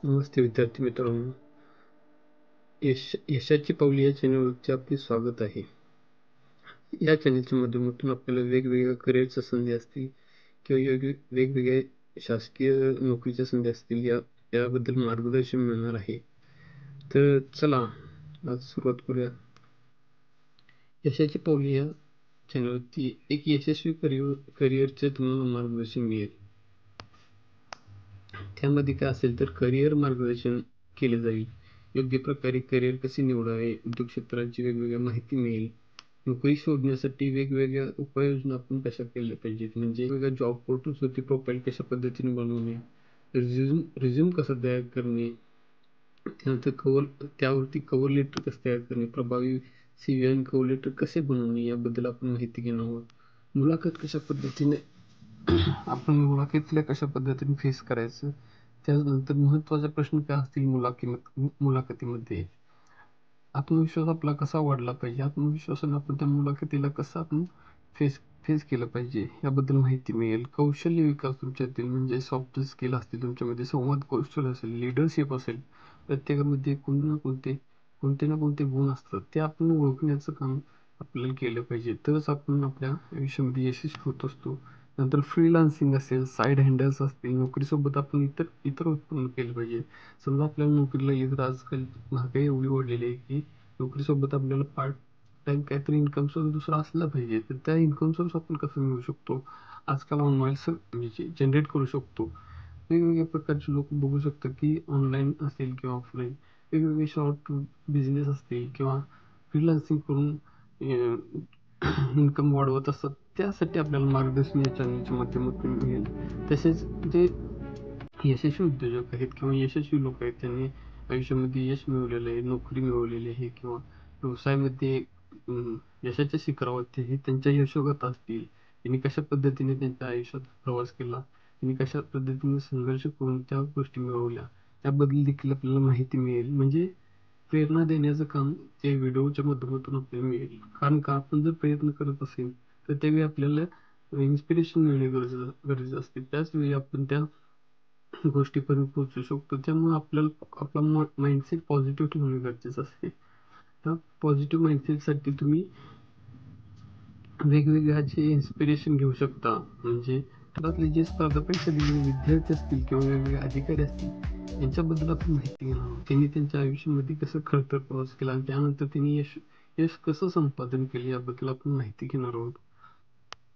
नमस्ते विद्यार्थी मित्रांनो. यशाची पावले या चॅनलवरती आपले स्वागत आहे. या चॅनलच्या माध्यमातून आपल्याला वेगवेगळ्या करिअरच्या संधी असतील किंवा वेगवेगळ्या शासकीय नोकरीच्या संधी असतील याबद्दल मार्गदर्शन मिळणार आहे. तर चला आज सुरुवात करूया. यशाची पावले या चॅनलवरती एक यशस्वी करिअरचे तुम्हाला मार्गदर्शन मिळेल. त्यामध्ये काय असेल तर करिअर मार्गदर्शन केले जाईल. योग्य प्रकारे करिअर कसे निवडावे, उद्योग क्षेत्राची वेगवेगळ्या माहिती मिळेल. नोकरी शोधण्यासाठी वेगवेगळ्या उपाययोजना आपण कशा केल्या पाहिजेत, म्हणजे वेगवेगळ्या जॉब पोर्टल्सवरती प्रोफाईल कशा पद्धतीने बनवणे, रिझ्यूम कसा तयार करणे, त्यानंतर त्यावरती कव्हर लेटर कसं तयार करणे, प्रभावी CV आणि कव्हर लेटर कसे बनवणे याबद्दल आपण माहिती घेणार आहोत. मुलाखत कशा पद्धतीने आपण मुलाखतीला कशा पद्धतीने फेस करायचं, त्यानंतर महत्त्वाचे प्रश्न काय असतील मुलाखतीमध्ये, आत्मविश्वास आपला कसा वाढला पाहिजे, आत्मविश्वासाने आपण त्या मुलाखतीला कसं आपण फेस फेस केलं पाहिजे याबद्दल माहिती मिळेल. कौशल्य विकास तुमच्यातील म्हणजे सॉफ्ट स्किल असतील, तुमच्यामध्ये संवाद कौशल्य असेल, लिडरशिप असेल, प्रत्येकामध्ये कोणते ना कोणते गुण असतात, ते आपण ओळखण्याचं काम आपल्याला केलं पाहिजे, तरच आपण आपल्या आयुष्यामध्ये यशस्वी होत असतो. नंतर फ्रीलान्सिंग असेल, साईड हँडल्स असतील, नोकरीसोबत आपण इतर उत्पन्न केलं पाहिजे. समजा आपल्याला नोकरीला येत, आजकाल महागाई एवढी वाढलेली आहे की नोकरीसोबत आपल्याला पार्ट टाइम काहीतरी इन्कम सोर्स दुसरा असला पाहिजे. तर त्या इन्कम सोर्स आपण कसं मिळवू शकतो, आजकाल ऑनलाईन म्हणजे जनरेट करू शकतो. वेगवेगळ्या प्रकारचे लोक बघू शकतात की ऑनलाईन असेल किंवा ऑफलाईन वेगवेगळे शॉर्ट बिझनेस असतील किंवा फ्रीलान्सिंग करून इन्कम वाढवत असतात. त्यासाठी आपल्याला मार्गदर्शन या चॅनलच्या माध्यमातून मिळेल. तसेच जे यशस्वी उद्योजक आहेत किंवा यशस्वी लोक आहेत, त्यांनी आयुष्यामध्ये यश मिळवलेलं आहे, नोकरी मिळवलेली आहे किंवा व्यवसायामध्ये यशाच्या शिखरावरती हे त्यांच्या यशोगाथा असतील. त्यांनी कशा पद्धतीने त्यांच्या आयुष्यात प्रवास केला, त्यांनी कशा पद्धतीने संघर्ष करून त्या गोष्टी मिळवल्या, त्याबद्दल देखील आपल्याला माहिती मिळेल. म्हणजे प्रेरणा देण्याचं काम त्या व्हिडिओच्या माध्यमातून आपल्याला मिळेल. कारण का, आपण जर प्रयत्न करत असेल तर त्यावेळी आपल्याला इन्स्पिरेशन मिळणे गरजेचं असते. त्याचवेळी आपण त्या गोष्टीपर्यंत पोहोचू शकतो. त्यामुळे आपल्याला आपला माइंडसेट पॉझिटिव्ह ठेवणे गरजेचं असते. त्या पॉझिटिव्ह माइंडसेटसाठी तुम्ही वेगवेगळ्या जे इन्स्पिरेशन घेऊ शकता. म्हणजे घरातले जे स्पर्धा परीक्षा दिलेले विद्यार्थी असतील किंवा वेगवेगळे अधिकारी असतील, यांच्याबद्दल आपण माहिती घेणार आहोत. त्यांनी त्यांच्या आयुष्यामध्ये कसं खडतर प्रवास केला आणि त्यानंतर त्यांनी यश यश कसं संपादन केले याबद्दल आपण माहिती घेणार आहोत.